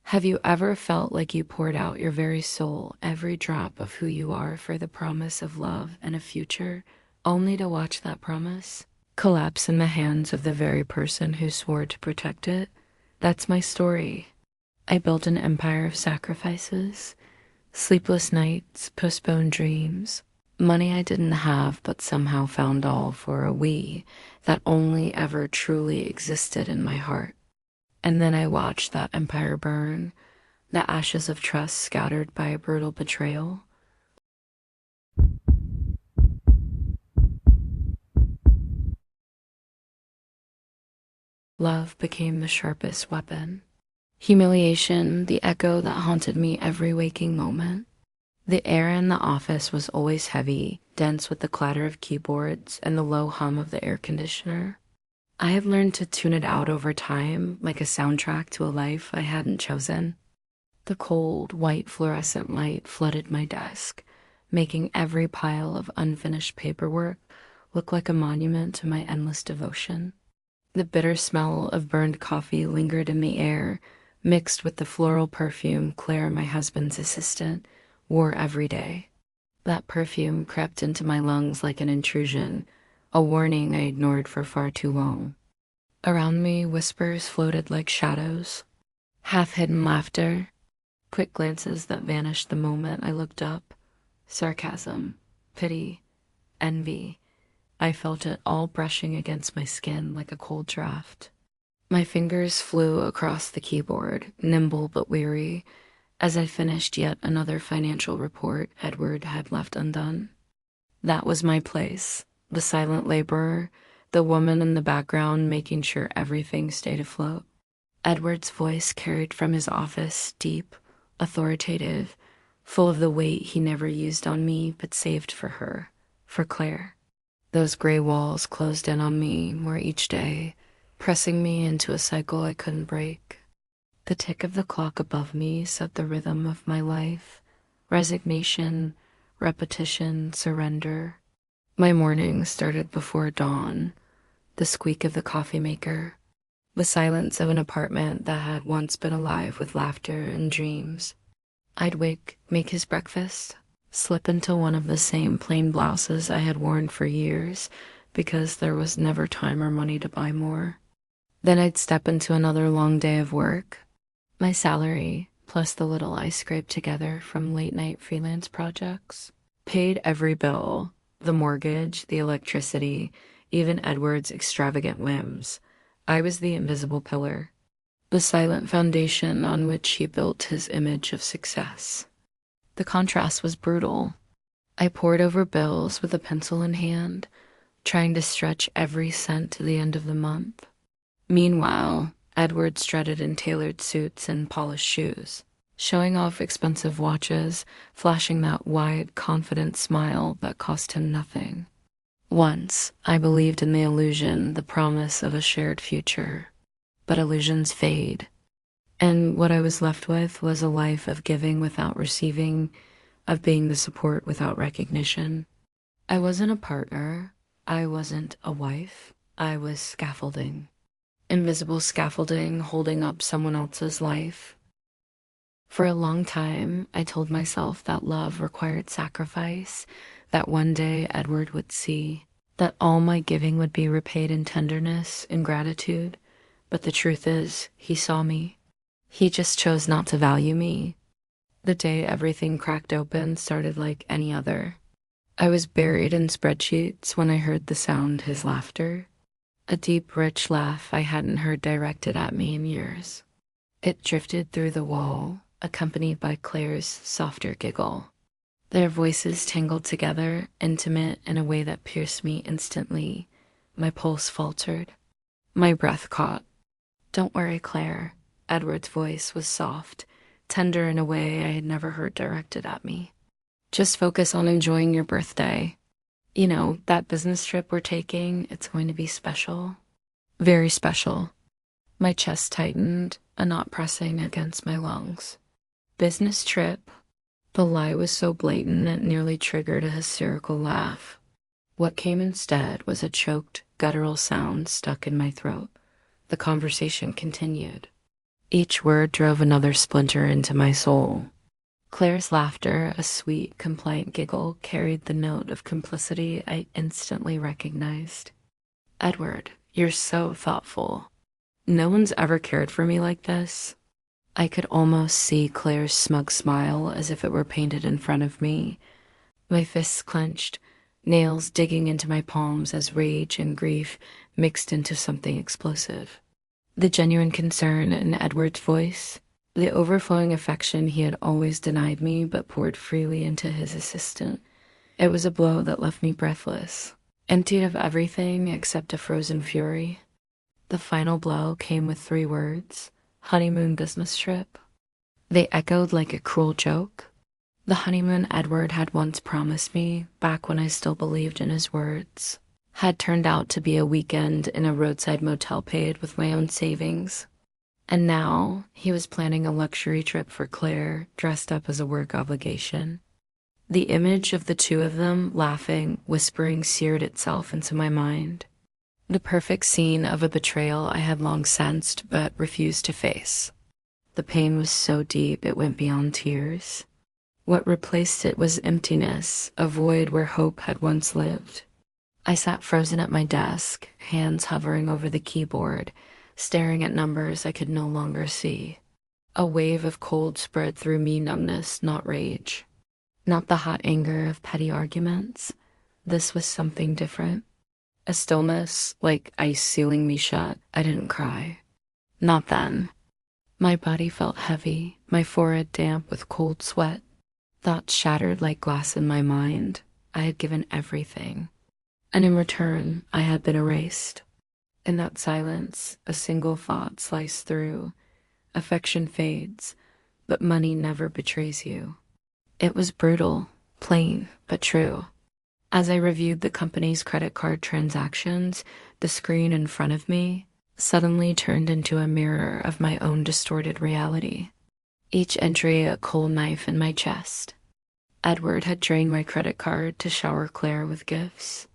Have you ever felt like you poured out your very soul, every drop of who you are, for the promise of love and a future, only to watch that promise collapse in the hands of the very person who swore to protect it? That's my story. I built an empire of sacrifices, sleepless nights, postponed dreams, money I didn't have but somehow found all for a we that only ever truly existed in my heart. And then I watched that empire burn, the ashes of trust scattered by a brutal betrayal. Love became the sharpest weapon. Humiliation, the echo that haunted me every waking moment. The air in the office was always heavy, dense with the clatter of keyboards and the low hum of the air conditioner. I had learned to tune it out over time, like a soundtrack to a life I hadn't chosen. The cold, white fluorescent light flooded my desk, making every pile of unfinished paperwork look like a monument to my endless devotion. The bitter smell of burned coffee lingered in the air, mixed with the floral perfume Claire, my husband's assistant, wore every day. That perfume crept into my lungs like an intrusion, a warning I ignored for far too long. Around me, whispers floated like shadows, half-hidden laughter, quick glances that vanished the moment I looked up, sarcasm, pity, envy. I felt it all brushing against my skin like a cold draft. My fingers flew across the keyboard, nimble but weary, as I finished yet another financial report Edward had left undone. That was my place, the silent laborer, the woman in the background making sure everything stayed afloat. Edward's voice carried from his office, deep, authoritative, full of the weight he never used on me but saved for her, for Claire. Those gray walls closed in on me more each day, pressing me into a cycle I couldn't break. The tick of the clock above me set the rhythm of my life: resignation, repetition, surrender. My mornings started before dawn, the squeak of the coffee maker, the silence of an apartment that had once been alive with laughter and dreams. I'd wake, make his breakfast, slip into one of the same plain blouses I had worn for years because there was never time or money to buy more. Then I'd step into another long day of work. My salary, plus the little I scraped together from late-night freelance projects, paid every bill, the mortgage, the electricity, even Edward's extravagant whims. I was the invisible pillar, the silent foundation on which he built his image of success. The contrast was brutal. I pored over bills with a pencil in hand, trying to stretch every cent to the end of the month. Meanwhile, Edward strutted in tailored suits and polished shoes, showing off expensive watches, flashing that wide, confident smile that cost him nothing. Once, I believed in the illusion, the promise of a shared future. But illusions fade, and what I was left with was a life of giving without receiving, of being the support without recognition. I wasn't a partner. I wasn't a wife. I was scaffolding. Invisible scaffolding holding up someone else's life. For a long time, I told myself that love required sacrifice, that one day Edward would see, that all my giving would be repaid in tenderness, in gratitude. But the truth is, he saw me. He just chose not to value me. The day everything cracked open started like any other. I was buried in spreadsheets when I heard the sound, his laughter. A deep, rich laugh I hadn't heard directed at me in years. It drifted through the wall, accompanied by Claire's softer giggle. Their voices tangled together, intimate in a way that pierced me instantly. My pulse faltered. My breath caught. "Don't worry, Claire." Edward's voice was soft, tender in a way I had never heard directed at me. "Just focus on enjoying your birthday. You know, that business trip we're taking, it's going to be special. Very special." My chest tightened, a knot pressing against my lungs. Business trip? The lie was so blatant it nearly triggered a hysterical laugh. What came instead was a choked, guttural sound stuck in my throat. The conversation continued. Each word drove another splinter into my soul. Claire's laughter, a sweet, compliant giggle, carried the note of complicity I instantly recognized. Edward, you're so thoughtful. No one's ever cared for me like this. I could almost see Claire's smug smile as if it were painted in front of me. My fists clenched, nails digging into my palms as rage and grief mixed into something explosive. The genuine concern in Edward's voice, the overflowing affection he had always denied me but poured freely into his assistant. It was a blow that left me breathless, emptied of everything except a frozen fury. The final blow came with 3 words: honeymoon business trip. They echoed like a cruel joke. The honeymoon Edward had once promised me, back when I still believed in his words, had turned out to be a weekend in a roadside motel paid with my own savings. And now he was planning a luxury trip for Claire, dressed up as a work obligation. The image of the 2 of them laughing, whispering seared itself into my mind. The perfect scene of a betrayal I had long sensed but refused to face. The pain was so deep it went beyond tears. What replaced it was emptiness, a void where hope had once lived. I sat frozen at my desk, hands hovering over the keyboard, staring at numbers I could no longer see. A wave of cold spread through me, numbness, not rage. Not the hot anger of petty arguments. This was something different. A stillness, like ice sealing me shut. I didn't cry. Not then. My body felt heavy, my forehead damp with cold sweat. Thoughts shattered like glass in my mind. I had given everything. And in return, I had been erased. In that silence, a single thought sliced through. Affection fades, but money never betrays you. It was brutal, plain, but true. As I reviewed the company's credit card transactions, the screen in front of me suddenly turned into a mirror of my own distorted reality. Each entry a cold knife in my chest. Edward had drained my credit card to shower Claire with gifts.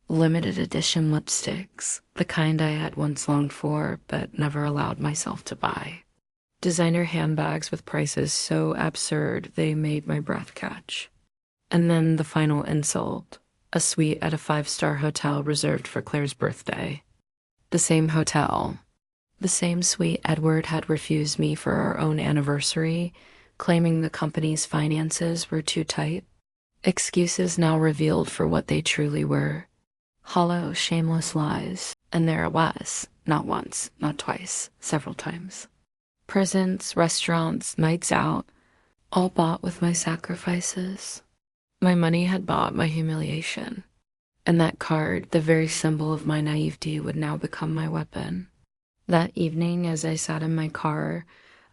Limited edition lipsticks, the kind I had once longed for but never allowed myself to buy. Designer handbags with prices so absurd they made my breath catch. And then the final insult, a suite at a 5-star hotel reserved for Claire's birthday. The same hotel, the same suite Edward had refused me for our own anniversary, claiming the company's finances were too tight. Excuses now revealed for what they truly were. Hollow, shameless lies. And there it was, not once, not twice, several times. Presents, restaurants, nights out, all bought with my sacrifices. My money had bought my humiliation. And that card, the very symbol of my naivety, would now become my weapon. That evening, as I sat in my car,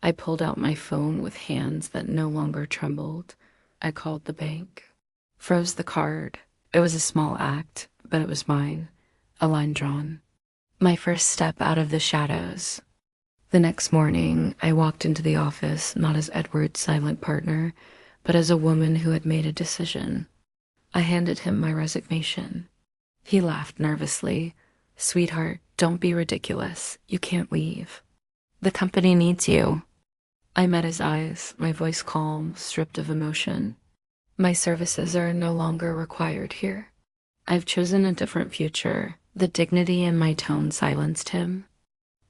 I pulled out my phone with hands that no longer trembled. I called the bank. Froze the card. It was a small act, but it was mine. A line drawn. My first step out of the shadows. The next morning, I walked into the office not as Edward's silent partner, but as a woman who had made a decision. I handed him my resignation. He laughed nervously. "Sweetheart, don't be ridiculous. You can't leave. The company needs you." I met his eyes, my voice calm, stripped of emotion. "My services are no longer required here. I've chosen a different future." The dignity in my tone silenced him.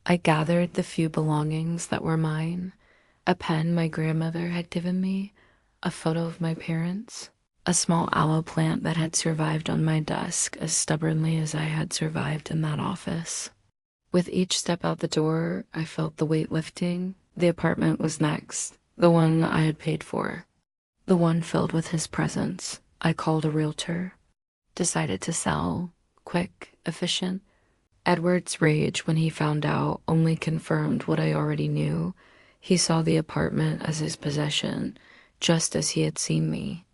I gathered the few belongings that were mine, a pen my grandmother had given me, a photo of my parents, a small aloe plant that had survived on my desk as stubbornly as I had survived in that office. With each step out the door, I felt the weight lifting. The apartment was next, the one I had paid for, the one filled with his presence. I called a realtor, decided to sell, quick, efficient. Edward's rage when he found out only confirmed what I already knew. He saw the apartment as his possession, just as he had seen me.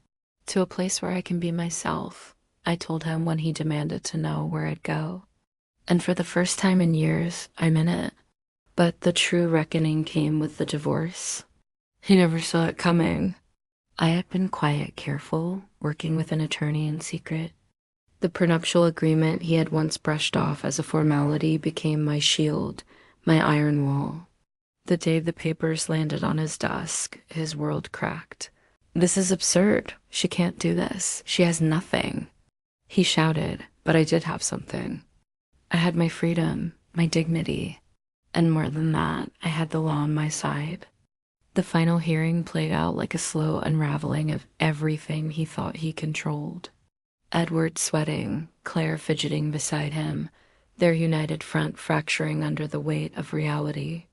To a place where I can be myself, I told him when he demanded to know where I'd go. And for the first time in years, I'm in it. But the true reckoning came with the divorce. He never saw it coming. I had been quiet, careful, working with an attorney in secret. The prenuptial agreement he had once brushed off as a formality became my shield, my iron wall. The day the papers landed on his desk, his world cracked. "This is absurd. She can't do this. She has nothing." He shouted, but I did have something. I had my freedom, my dignity, and more than that, I had the law on my side. The final hearing played out like a slow unraveling of everything he thought he controlled. Edward sweating, Claire fidgeting beside him, their united front fracturing under the weight of reality.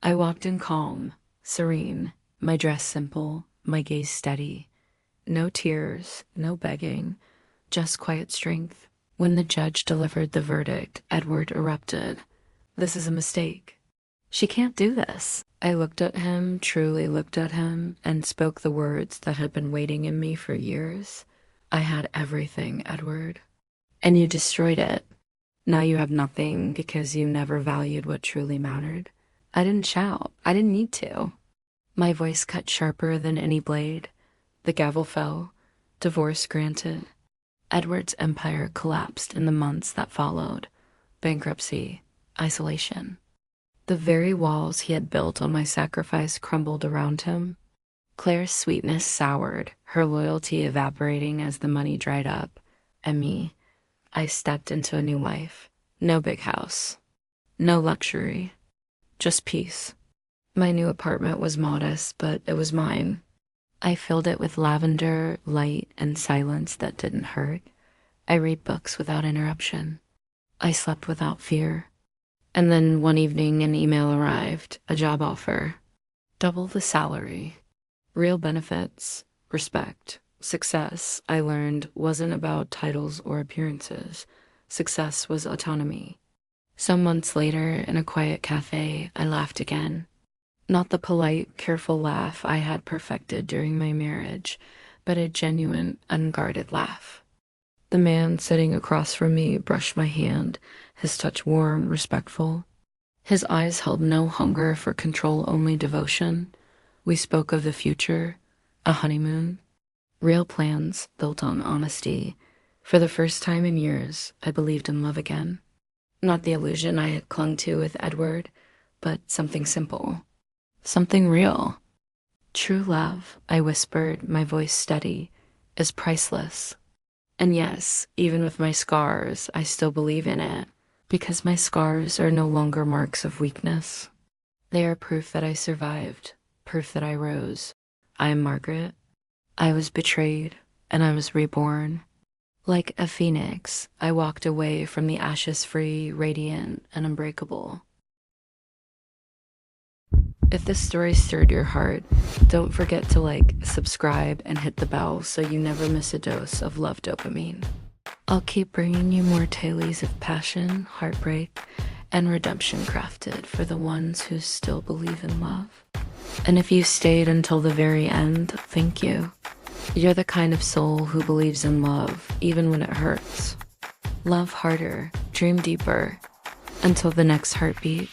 I walked in calm, serene, my dress simple, my gaze steady. No tears, no begging, just quiet strength. When the judge delivered the verdict, Edward erupted. "This is a mistake. She can't do this." I looked at him, truly looked at him, and spoke the words that had been waiting in me for years. "I had everything, Edward, and you destroyed it. Now you have nothing because you never valued what truly mattered." I didn't shout. I didn't need to. My voice cut sharper than any blade. The gavel fell. Divorce granted. Edward's empire collapsed in the months that followed. Bankruptcy. Isolation. The very walls he had built on my sacrifice crumbled around him. Claire's sweetness soured, her loyalty evaporating as the money dried up. And me, I stepped into a new life. No big house. No luxury. Just peace. My new apartment was modest, but it was mine. I filled it with lavender, light, and silence that didn't hurt. I read books without interruption. I slept without fear. And then one evening an email arrived, a job offer. Double the salary. Real benefits, respect, success, I learned, wasn't about titles or appearances. Success was autonomy. Some months later, in a quiet cafe, I laughed again. Not the polite, careful laugh I had perfected during my marriage, but a genuine, unguarded laugh. The man sitting across from me brushed my hand, his touch warm, respectful. His eyes held no hunger for control, only devotion. We spoke of the future, a honeymoon, real plans built on honesty. For the first time in years, I believed in love again. Not the illusion I had clung to with Edward, but something simple, something real. True love, I whispered, my voice steady, is priceless. And yes, even with my scars, I still believe in it, because my scars are no longer marks of weakness. They are proof that I survived, proof that I rose. I am Margaret. I was betrayed, and I was reborn. Like a phoenix, I walked away from the ashes-free, radiant, and unbreakable. If this story stirred your heart, don't forget to like, subscribe, and hit the bell so you never miss a dose of love dopamine. I'll keep bringing you more tales of passion, heartbreak, and redemption crafted for the ones who still believe in love. And if you stayed until the very end, thank you. You're the kind of soul who believes in love, even when it hurts. Love harder, dream deeper, until the next heartbeat.